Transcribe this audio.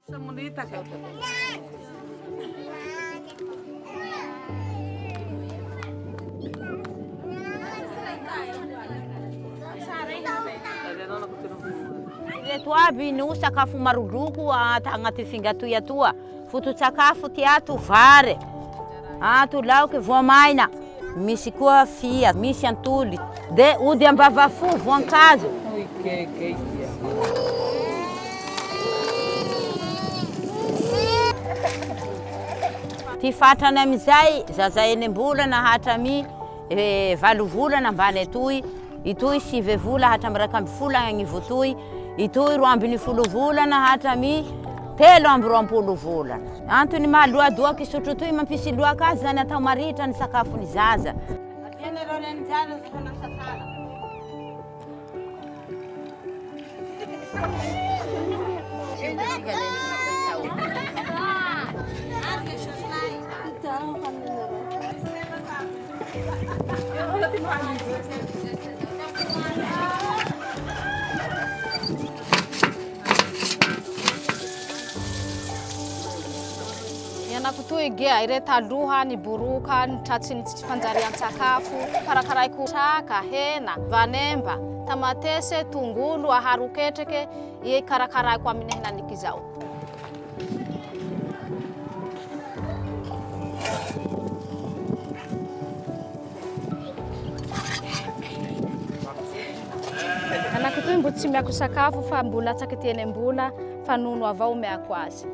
Reto aby no sakafo maroloko agnaty finga toy atoa. Foto-tsakafo ty ato vary, ato laoky voamaina, misy koa fia, misy antoly, de ody ambavafo voankazo. Ty fatrany amizay zaza enem-bola hatramy 8 volana ambany atoy, itoy 9 vola hatramy 12 agnivo toy, itoy 12 volana hatramy 13 volana. Antony mahaloadoaky sotro toy mampisy loaka azy zany atao maritra ny sakafo ny zaza. Ianako toy gia ire taloha ny boroka ny tratsy ny fanjarian-tsakafo karakaraiko saka, hena, vanemba, tamatese, tongolo, aharo ketreke ie karakaraiko amin'ny henaniky zao. Anako toy mbo tsy miako sakafo fa mbola tsaky ty enem-bola fa nono avao miako azy.